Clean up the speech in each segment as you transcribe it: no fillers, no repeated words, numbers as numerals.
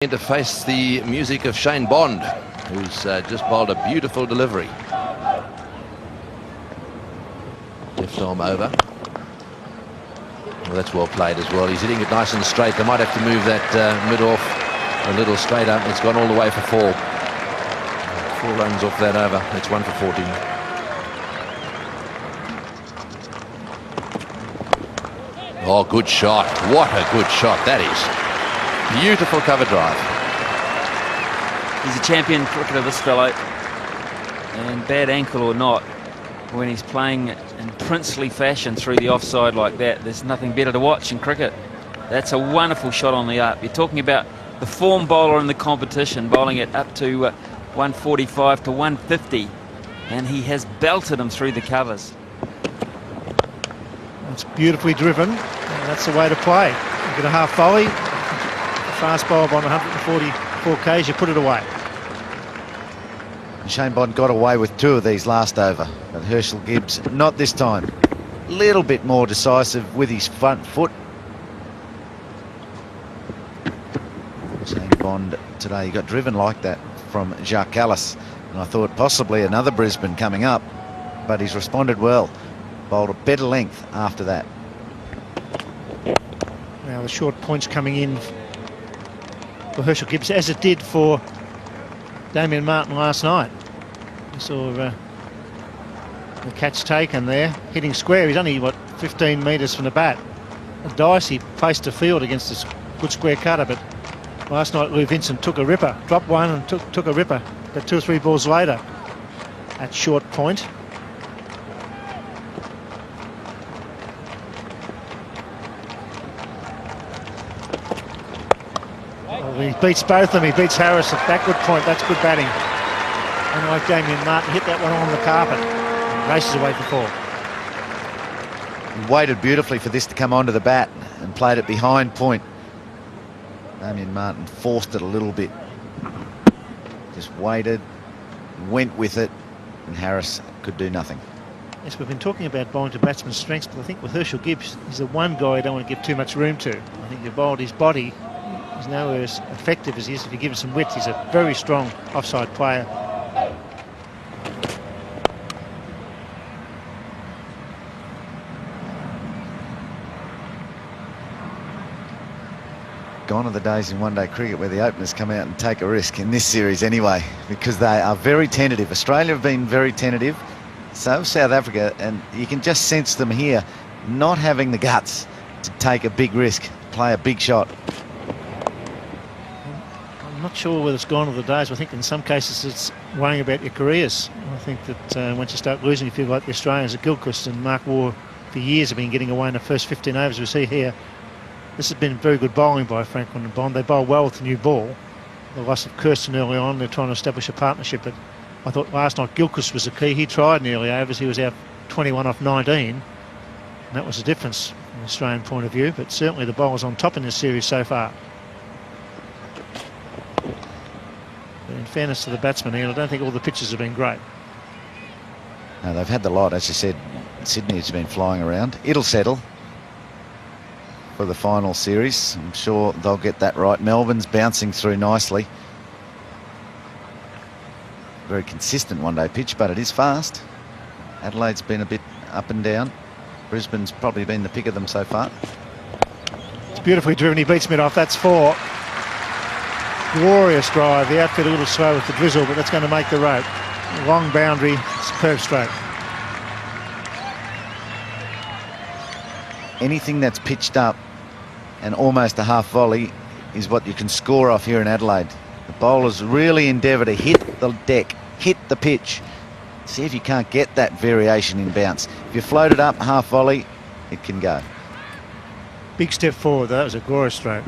To face the music of Shane Bond, who's just bowled a beautiful delivery. Left arm over. Well, that's well played as well. He's hitting it nice and straight. They might have to move that mid off a little straighter. It's gone all the way for 4. 4 runs off that over. It's 1 for 14. Oh, good shot. What a good shot that is. Beautiful cover drive. He's a champion cricketer, this fellow, and bad ankle or not, when he's playing in princely fashion through the offside like that, there's nothing better to watch in cricket. That's a wonderful shot on the up. You're talking about the form bowler in the competition, bowling it up to 145 to 150, and he has belted him through the covers. It's beautifully driven, and that's the way to play. You get a half volley, fast bowler on 144 k's, you put it away. Shane Bond got away with 2 of these last over, but Herschelle Gibbs not this time. A little bit more decisive with his front foot. Shane Bond today, he got driven like that from Jacques Kallis, and I thought possibly another Brisbane coming up, but he's responded well. Bowled a better length after that. Now the short points coming in for Herschelle Gibbs, as it did for Damien Martin last night. You saw the catch taken there, hitting square. He's only, what, 15 metres from the bat. A dicey place to field against this good square cutter, but last night Lou Vincent took a ripper, dropped one and took a ripper, but 2 or 3 balls later at short point. He beats both of them. He beats Harris at backward point. That's good batting. And like Damien Martin, hit that one on the carpet. Races away for 4. He waited beautifully for this to come onto the bat and played it behind point. Damien Martin forced it a little bit. Just waited, went with it, and Harris could do nothing. Yes, we've been talking about bowling to batsmen's strengths, but I think with Herschelle Gibbs, he's the one guy you don't want to give too much room to. I think you bowled his body. He's nowhere as effective as he is if you give him some width. He's a very strong offside player. Gone are the days in one-day cricket where the openers come out and take a risk, in this series anyway, because they are very tentative. Australia have been very tentative, so South Africa, and you can just sense them here not having the guts to take a big risk, play a big shot. I'm not sure whether it's gone of the days. I think in some cases it's worrying about your careers. I think that once you start losing, you feel like the Australians at Gilchrist and Mark Waugh for years have been getting away in the first 15 overs. We see here, this has been very good bowling by Franklin and Bond. They bowl well with the new ball. The loss of Kirsten early on, they're trying to establish a partnership, but I thought last night Gilchrist was the key. He tried in the early overs. He was out 21 off 19, and that was the difference from an Australian point of view, but certainly the bowlers on top in this series so far. In fairness to the batsmen here, I don't think all the pitches have been great. No, they've had the lot, as you said. Sydney has been flying around. It'll settle for the final series. I'm sure they'll get that right. Melbourne's bouncing through nicely. Very consistent one-day pitch, but it is fast. Adelaide's been a bit up and down. Brisbane's probably been the pick of them so far. It's beautifully driven. He beats mid off. That's 4. Glorious drive. The outfit a little slow with the drizzle, but that's going to make the rope. Long boundary, superb stroke. Anything that's pitched up and almost a half volley is what you can score off here in Adelaide. The bowlers really endeavour to hit the deck, hit the pitch. See if you can't get that variation in bounce. If you float it up half volley, it can go. Big step forward. That was a glorious stroke.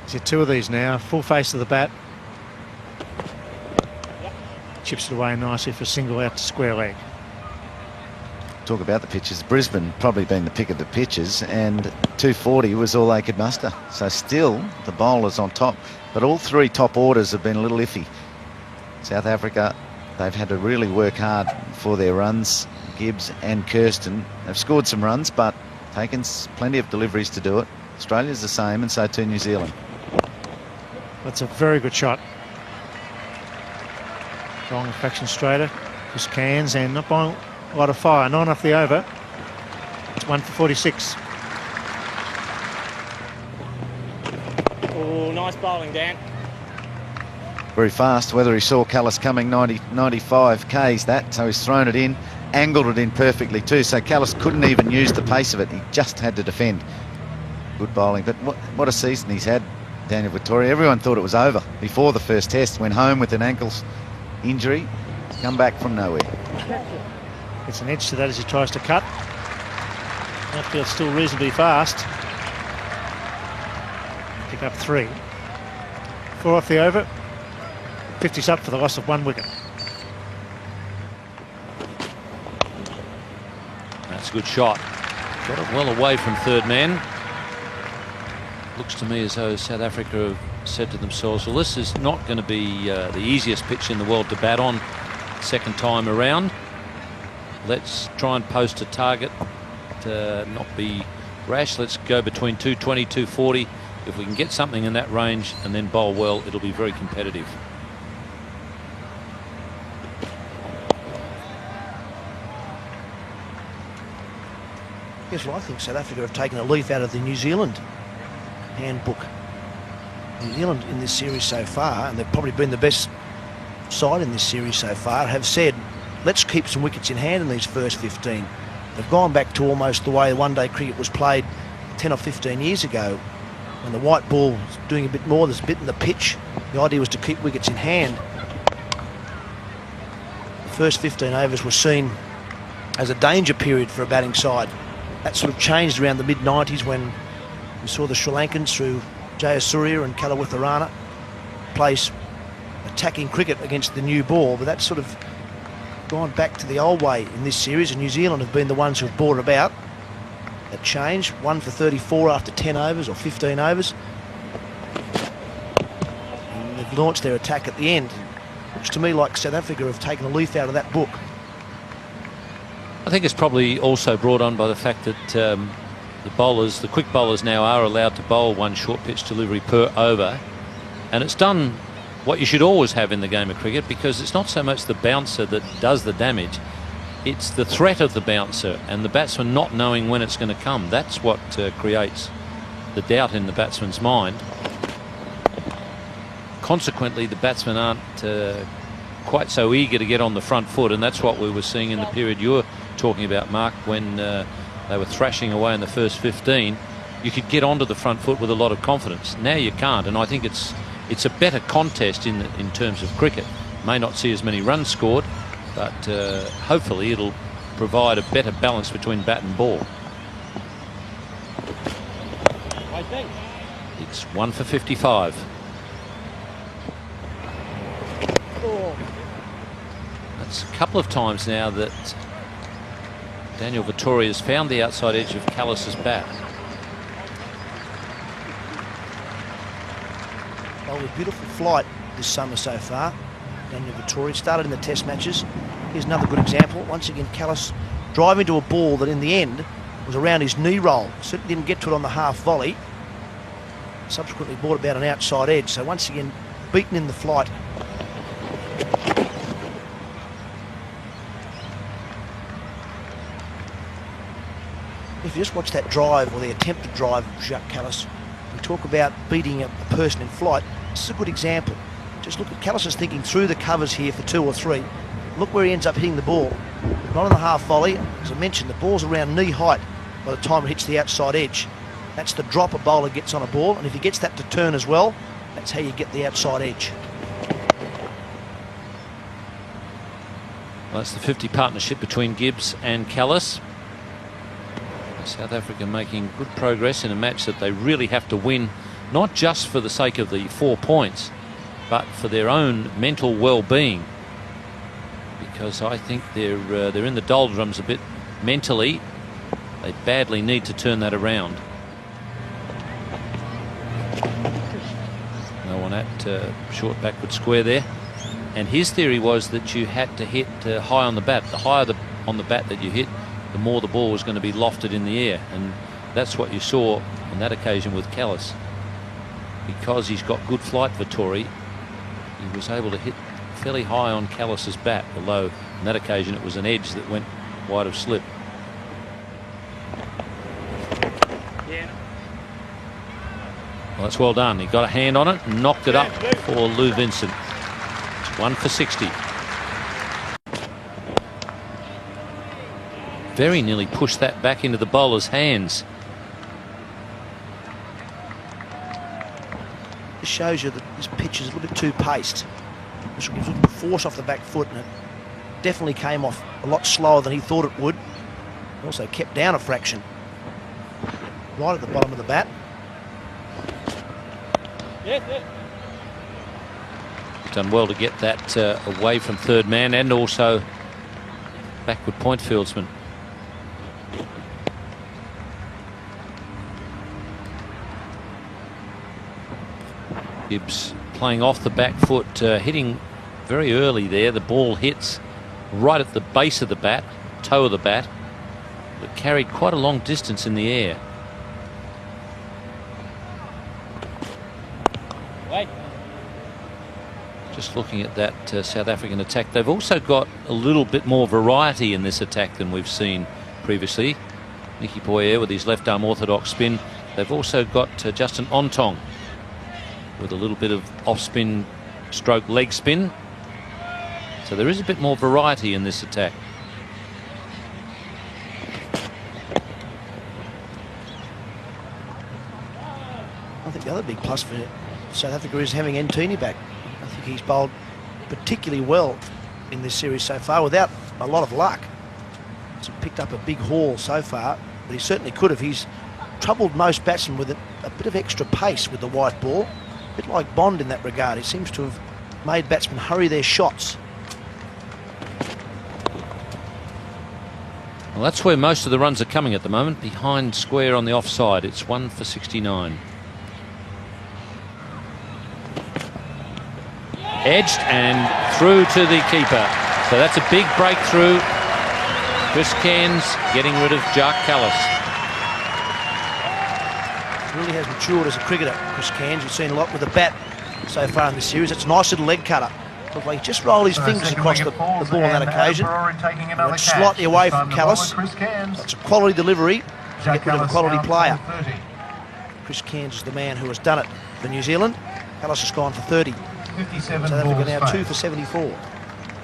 He's 2 of these now, full face of the bat. Chips it away nicely for a single out to square leg. Talk about the pitches. Brisbane probably been the pick of the pitches, and 240 was all they could muster. So still the bowlers on top, but all 3 top orders have been a little iffy. South Africa, they've had to really work hard for their runs. Gibbs and Kirsten have scored some runs, but taken plenty of deliveries to do it. Australia's the same, and so too New Zealand. That's a very good shot. Long fraction straighter. Just cans and not by a lot of fire. 9 off the over. It's 1 for 46. Oh, nice bowling, Dan. Very fast. Whether he saw Kallis coming 95 Ks that, so he's thrown it in, angled it in perfectly too, so Kallis couldn't even use the pace of it. He just had to defend. Good bowling, but what a season he's had, Daniel Vettori. Everyone thought it was over before the first test. Went home with an ankle injury, come back from nowhere. Gets an edge to that as he tries to cut. Outfield's still reasonably fast. Pick up 3. 4 off the over. 50's up for the loss of 1 wicket. That's a good shot. Got it well away from third man. Looks to me as though South Africa have said to themselves, well, this is not going to be the easiest pitch in the world to bat on second time around. Let's try and post a target to not be rash. Let's go between 220, 240. If we can get something in that range and then bowl well, it'll be very competitive. Yes, well, I think South Africa have taken a leaf out of the New Zealand handbook. New Zealand in this series so far, and they've probably been the best side in this series so far, have said, let's keep some wickets in hand in these first 15. They've gone back to almost the way one-day cricket was played 10 or 15 years ago, when the white ball was doing a bit more, there's a bit in the pitch. The idea was to keep wickets in hand. The first 15 overs were seen as a danger period for a batting side. That sort of changed around the mid-90s when we saw the Sri Lankans through Jayasuriya and Kalawitharana place attacking cricket against the new ball, but that's sort of gone back to the old way in this series, and New Zealand have been the ones who have brought about that change. 1 for 34 after 10 overs or 15 overs. And they've launched their attack at the end. Looks to me like South Africa have taken a leaf out of that book. I think it's probably also brought on by the fact that the bowlers, the quick bowlers now are allowed to bowl 1 short pitch delivery per over, and it's done what you should always have in the game of cricket, because it's not so much the bouncer that does the damage, it's the threat of the bouncer and the batsman not knowing when it's going to come. That's what creates the doubt in the batsman's mind. Consequently, the batsmen aren't quite so eager to get on the front foot, and that's what we were seeing in the period you're talking about, Mark, when they were thrashing away in the first 15. You could get onto the front foot with a lot of confidence. Now you can't, and I think it's a better contest in terms of cricket. May not see as many runs scored, but hopefully it'll provide a better balance between bat and ball. It's 1 for 55. That's a couple of times now that Daniel Vettori has found the outside edge of Kallis's bat. Well, with beautiful flight this summer so far, Daniel Vettori started in the test matches. Here's another good example. Once again, Kallis driving to a ball that in the end was around his knee roll. Certainly didn't get to it on the half volley. Subsequently brought about an outside edge. So once again, beaten in the flight. If you just watch that drive, or the attempted drive of Jacques Kallis, we talk about beating a person in flight. This is a good example. Just look at Kallis is thinking through the covers here for 2 or 3. Look where he ends up hitting the ball. Not on the half volley. As I mentioned, the ball's around knee height by the time it hits the outside edge. That's the drop a bowler gets on a ball, and if he gets that to turn as well, that's how you get the outside edge. Well, that's the 50 partnership between Gibbs and Kallis. South Africa making good progress in a match that they really have to win, not just for the sake of the 4 points, but for their own mental well-being, because I think they're in the doldrums a bit mentally. They badly need to turn that around. No one at short backward square there, and his theory was that you had to hit high on the bat. The higher on the bat that you hit, the more the ball was going to be lofted in the air, and that's what you saw on that occasion with Kallis. because he's got good flight, Vittori, he was able to hit fairly high on Kallis's bat, although on that occasion it was an edge that went wide of slip. Well, that's well done. He got a hand on it and knocked it up for Lou Vincent. It's 1 for 60. Very nearly pushed that back into the bowler's hands. This shows you that this pitch is a little bit too paced. This gives a little force off the back foot, and it definitely came off a lot slower than he thought it would. Also kept down a fraction. Right at the bottom of the bat. Done well to get that away from third man and also backward point fieldsman. Gibbs playing off the back foot, hitting very early there. The ball hits right at the base of the bat, toe of the bat, but carried quite a long distance in the air. Just looking at that South African attack, they've also got a little bit more variety in this attack than we've seen previously. Nicky Boyer with his left arm orthodox spin. They've also got Justin Ontong with a little bit of off-spin stroke leg spin. So there is a bit more variety in this attack. I think the other big plus for South Africa is having Ntini back. I think he's bowled particularly well in this series so far without a lot of luck. He's picked up a big haul so far, but he certainly could have. He's troubled most batsmen with a bit of extra pace with the white ball. A bit like Bond in that regard. He seems to have made batsmen hurry their shots. Well, that's where most of the runs are coming at the moment, behind square on the offside. It's 1 for 69. Edged and through to the keeper. So that's a big breakthrough. Chris Cairns getting rid of Jacques Kallis. Really has matured as a cricketer, Chris Cairns. You've seen a lot with the bat so far in this series. It's a nice little leg cutter. Looked like he just rolled his fingers across the ball on that occasion. Went slightly away from Kallis. That's a quality delivery to get rid of a quality player. Chris Cairns is the man who has done it for New Zealand. Kallis has gone for 30. South Africa now 2 for 74.